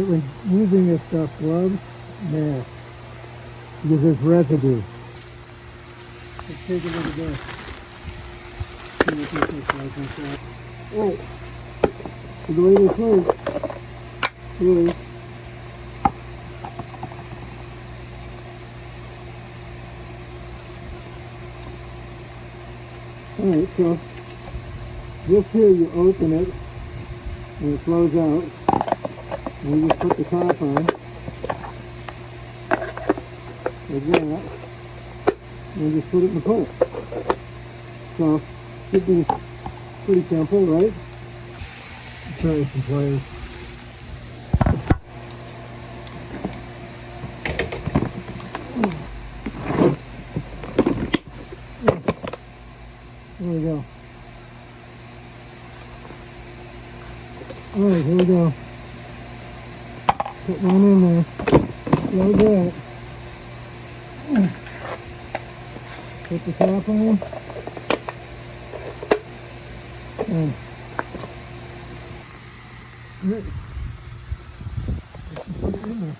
When using this stuff, gloves, mask, because there's residue. Let's take a look at this. See what this looks like inside. Oh, the way this works is alright, so this here you open it and it flows out. And you just put the top on like that and just put it in the pole. So should be pretty simple, right? Let's try some pliers. There we go. Alright, here we go. Put one in there. Like that. Put the top on. And put it in there.